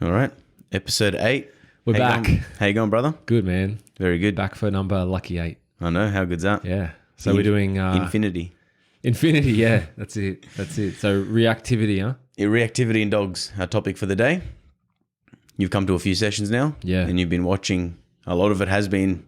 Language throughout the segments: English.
All right. Episode 8. We're back. How you going, brother? Good, man. Very good. Back for number lucky 8. I know. How good's that? Yeah. So we're doing Infinity. Infinity. Yeah, that's it. So reactivity, huh? Yeah, reactivity in dogs, our topic for the day. You've come to a few sessions now. Yeah. And you've been watching. A lot of it has been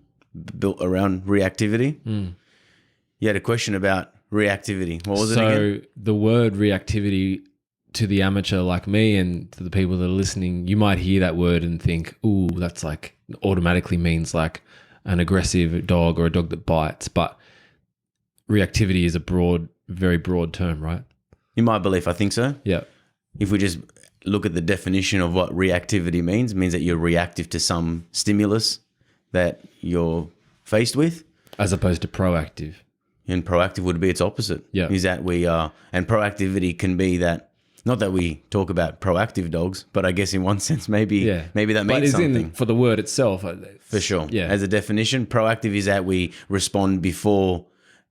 built around reactivity. You had a question about reactivity. What was it again? So the word reactivity, to the amateur like me and to the people that are listening, you might hear that word and think, ooh, that's like automatically means like an aggressive dog or a dog that bites. But reactivity is a broad, very broad term, right? In my belief, I think so. Yeah. If we just look at the definition of what reactivity means, it means that you're reactive to some stimulus that you're faced with. As opposed to proactive. And proactive would be its opposite. Yeah. Is that we are, and proactivity can be that, not that we talk about proactive dogs, but I guess in one sense, maybe that means something. For the word itself. For sure. Yeah. As a definition, proactive is that we respond before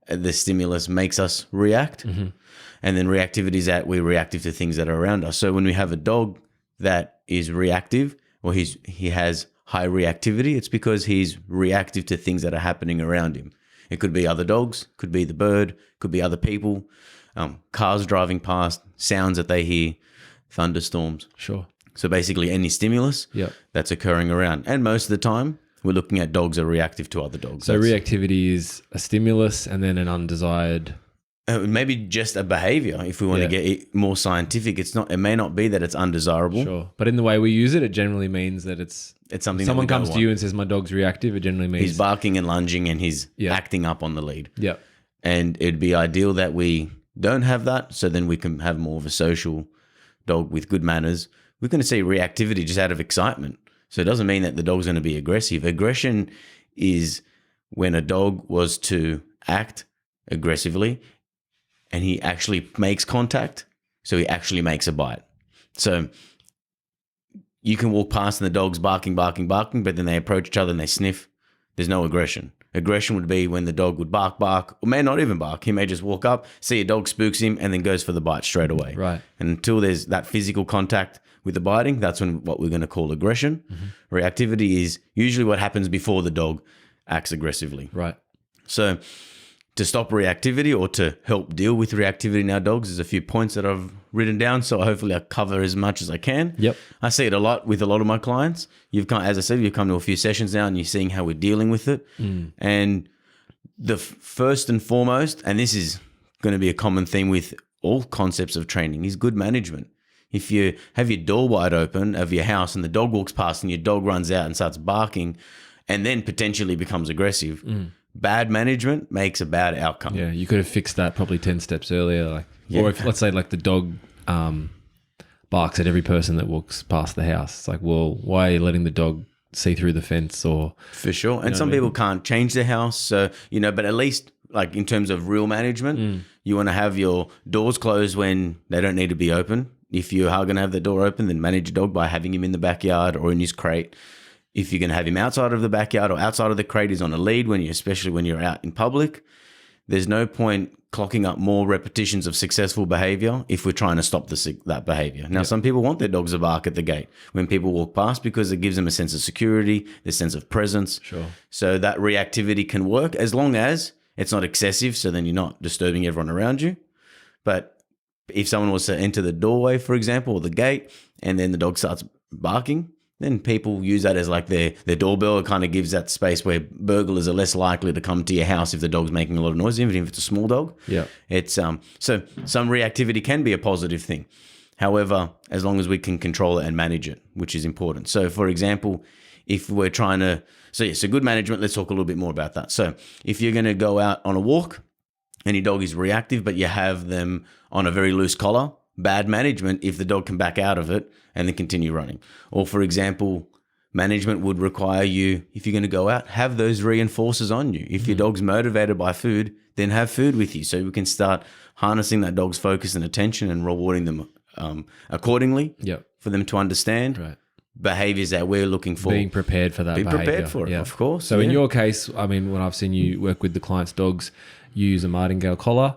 the stimulus makes us react. Mm-hmm. And then reactivity is that we're reactive to things that are around us. So when we have a dog that is reactive or he has high reactivity, it's because he's reactive to things that are happening around him. It could be other dogs, could be the bird, could be other people, cars driving past, sounds that they hear, thunderstorms. Sure. So basically any stimulus that's occurring around. And most of the time, we're looking at dogs are reactive to other dogs. So reactivity is a stimulus and then an undesired... maybe just a behavior. If we want to get more scientific, it may not be that it's undesirable. Sure. But in the way we use it, it generally means that it's something someone that we comes don't to you want. and says, my dog's reactive. It generally means He's barking and lunging and he's acting up on the lead. Yeah. And it'd be ideal that we don't have that, so then we can have more of a social dog with good manners. We're going to see reactivity just out of excitement. So it doesn't mean that the dog's going to be aggressive. Aggression is when a dog was to act aggressively and he actually makes contact, so he actually makes a bite. So you can walk past and the dog's barking, but then they approach each other and they sniff. There's no aggression. Aggression would be when the dog would bark, or may not even bark. He may just walk up, see a dog spooks him, and then goes for the bite straight away. Right. And until there's that physical contact with the biting, that's what we're going to call aggression. Mm-hmm. Reactivity is usually what happens before the dog acts aggressively. Right. So to stop reactivity or to help deal with reactivity in our dogs, there's a few points that I've written down. So hopefully I cover as much as I can. Yep. I see it a lot with a lot of my clients. As I said, you've come to a few sessions now and you're seeing how we're dealing with it. And the first and foremost, and this is going to be a common theme with all concepts of training, is good management. If you have your door wide open of your house and the dog walks past and your dog runs out and starts barking and then potentially becomes aggressive, bad management makes a bad outcome. Yeah, you could have fixed that probably 10 steps earlier. Or if, let's say, like the dog barks at every person that walks past the house. It's like, well, why are you letting the dog see through the fence? Or for sure. And some people can't change their house. So, but at least like in terms of real management, you want to have your doors closed when they don't need to be open. If you are going to have the door open, then manage your dog by having him in the backyard or in his crate. If you're going to have him outside of the backyard or outside of the crate, he's on a lead, especially when you're out in public. There's no point clocking up more repetitions of successful behavior if we're trying to stop that behavior. Now, some people want their dogs to bark at the gate when people walk past because it gives them a sense of security, a sense of presence. Sure. So that reactivity can work as long as it's not excessive, so then you're not disturbing everyone around you. But if someone was to enter the doorway, for example, or the gate, and then the dog starts barking, then people use that as like their doorbell. It kind of gives that space where burglars are less likely to come to your house if the dog's making a lot of noise, even if it's a small dog. Yeah. It's so some reactivity can be a positive thing. However, as long as we can control it and manage it, which is important. So for example, if we're trying to, so good management, let's talk a little bit more about that. So if you're going to go out on a walk and your dog is reactive, but you have them on a very loose collar, bad management if the dog can back out of it and then continue running. Or for example, management would require you, if you're going to go out, have those reinforcers on you. If your dog's motivated by food, then have food with you so we can start harnessing that dog's focus and attention and rewarding them accordingly for them to understand behaviors that we're looking for. Being prepared for that behavior. Be prepared for it, of course. So in your case, I mean, when I've seen you work with the client's dogs, you use a martingale collar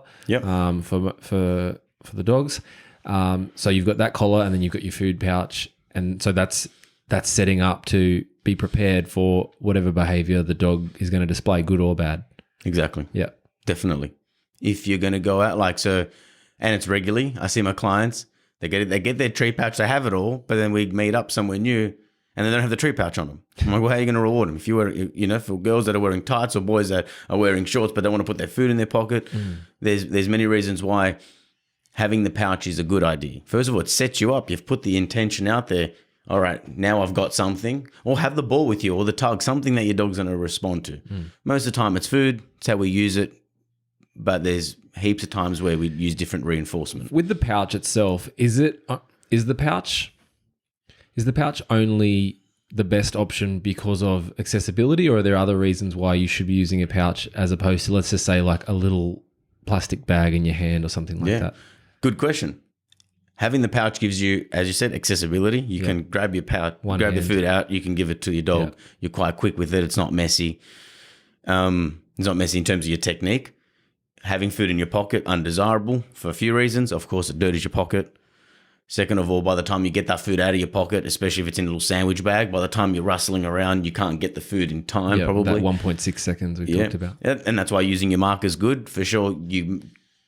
for the dogs. So you've got that collar and then you've got your food pouch And so that's setting up to be prepared for whatever behavior the dog is going to display, good or bad. Exactly. Yeah. Definitely. If you're going to go out and it's regularly, I see my clients, they get their tree pouch, they have it all, but then we meet up somewhere new and they don't have the tree pouch on them. I'm like, well, how are you going to reward them? If you were, for girls that are wearing tights or boys that are wearing shorts but don't want to put their food in their pocket, there's many reasons why having the pouch is a good idea. First of all, it sets you up. You've put the intention out there. All right, now I've got something. Or have the ball with you or the tug, something that your dog's going to respond to. Most of the time it's food. It's how we use it. But there's heaps of times where we use different reinforcement. With the pouch itself, is the pouch only the best option because of accessibility, or are there other reasons why you should be using a pouch as opposed to, let's just say, like a little plastic bag in your hand or something like that? Good question. Having the pouch gives you, as you said, accessibility. You can grab your pouch, grab the food out, you can give it to your dog. Yeah. You're quite quick with it. It's not messy. It's not messy in terms of your technique. Having food in your pocket, undesirable for a few reasons. Of course, it dirties your pocket. Second of all, by the time you get that food out of your pocket, especially if it's in a little sandwich bag, by the time you're rustling around, you can't get the food in time, probably. That 1.6 seconds we talked about. Yeah, and that's why using your marker is good. For sure, you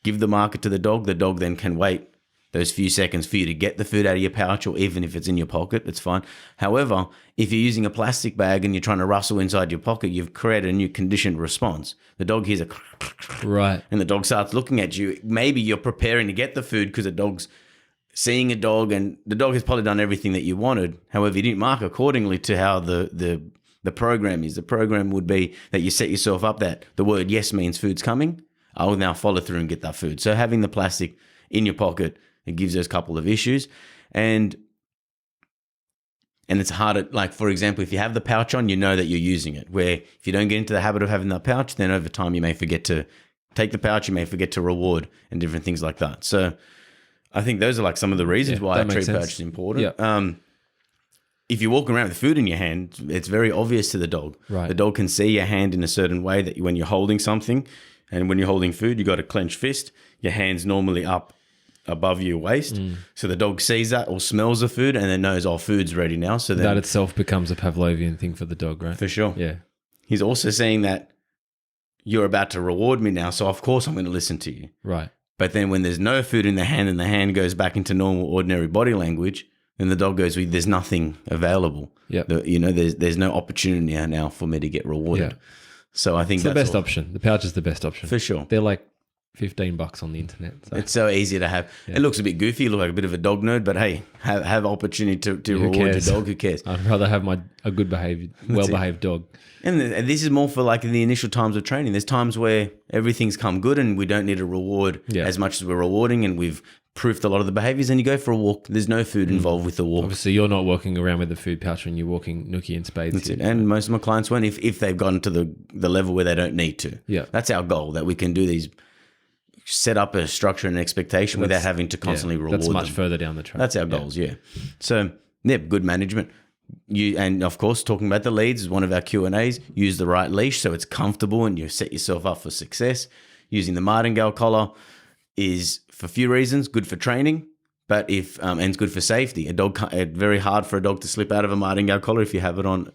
give the marker to the dog then can wait those few seconds for you to get the food out of your pouch, or even if it's in your pocket, it's fine. However, if you're using a plastic bag and you're trying to rustle inside your pocket, you've created a new conditioned response. The dog hears a right, and the dog starts looking at you. Maybe you're preparing to get the food because the dog's seeing a dog, and the dog has probably done everything that you wanted. However, you didn't mark accordingly to how the program is. The program would be that you set yourself up that the word yes means food's coming. I will now follow through and get that food. So having the plastic in your pocket, it gives those couple of issues. And it's harder, like, for example, if you have the pouch on, you know that you're using it. Where if you don't get into the habit of having that pouch, then over time you may forget to take the pouch, you may forget to reward and different things like that. So I think those are like some of the reasons why a tree pouch is important. Yeah. If you walk around with food in your hand, it's very obvious to the dog. Right. The dog can see your hand in a certain way that when you're holding something, and when you're holding food, you got a clenched fist. Your hand's normally up above your waist. So the dog sees that or smells the food and then knows, oh, food's ready now. So then, that itself becomes a Pavlovian thing for the dog, right? For sure. Yeah. He's also saying that you're about to reward me now, so of course I'm going to listen to you. Right. But then when there's no food in the hand and the hand goes back into normal, ordinary body language, then the dog goes, well, there's nothing available. Yeah. There's no opportunity now for me to get rewarded. Yeah. So I think it's that's the best option. The pouch is the best option. For sure. They're like $15 on the internet. So. It's so easy to have. Yeah. It looks a bit goofy. You look like a bit of a dog nerd, but hey, have opportunity to reward your dog. Who cares? I'd rather have a good behaved, well-behaved dog. And this is more for like in the initial times of training. There's times where everything's come good and we don't need to reward as much as we're rewarding, and we've proofed a lot of the behaviors, and you go for a walk. There's no food involved with the walk. Obviously, you're not walking around with the food pouch when you're walking Nookie and Spades. That's it. And most of my clients won't if they've gotten to the level where they don't need to. Yeah. That's our goal, that we can do these, set up a structure and expectation without having to constantly reward them. That's much further down the track. That's our goals, So, good management. And of course, talking about the leads is one of our Q&As. Use the right leash so it's comfortable and you set yourself up for success. Using the martingale collar is, for a few reasons, good for training, but and it's good for safety. It's very hard for a dog to slip out of a martingale collar if you have it on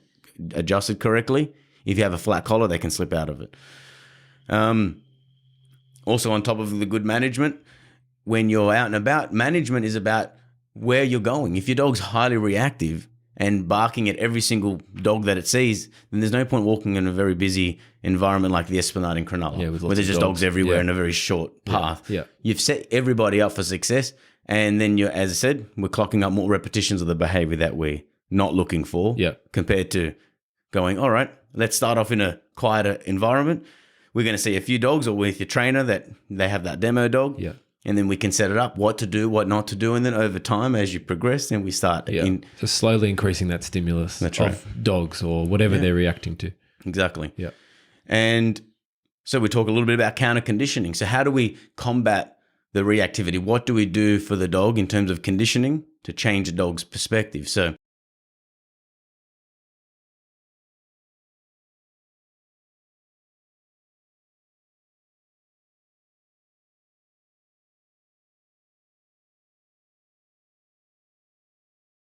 adjusted correctly. If you have a flat collar, they can slip out of it. Also, on top of the good management, when you're out and about, management is about where you're going. If your dog's highly reactive and barking at every single dog that it sees, then there's no point walking in a very busy environment like the Esplanade in Cronulla, where there's just dogs everywhere in a very short path. Yeah. You've set everybody up for success, and then as I said, we're clocking up more repetitions of the behavior that we're not looking for compared to going, all right, let's start off in a quieter environment. We're going to see a few dogs, or with your trainer that they have that demo dog. Yeah. And then we can set it up, what to do, what not to do. And then over time, as you progress, then we start. So slowly increasing that stimulus of dogs or whatever they're reacting to. Exactly. Yeah. And so we talk a little bit about counter conditioning. So how do we combat the reactivity? What do we do for the dog in terms of conditioning to change a dog's perspective? So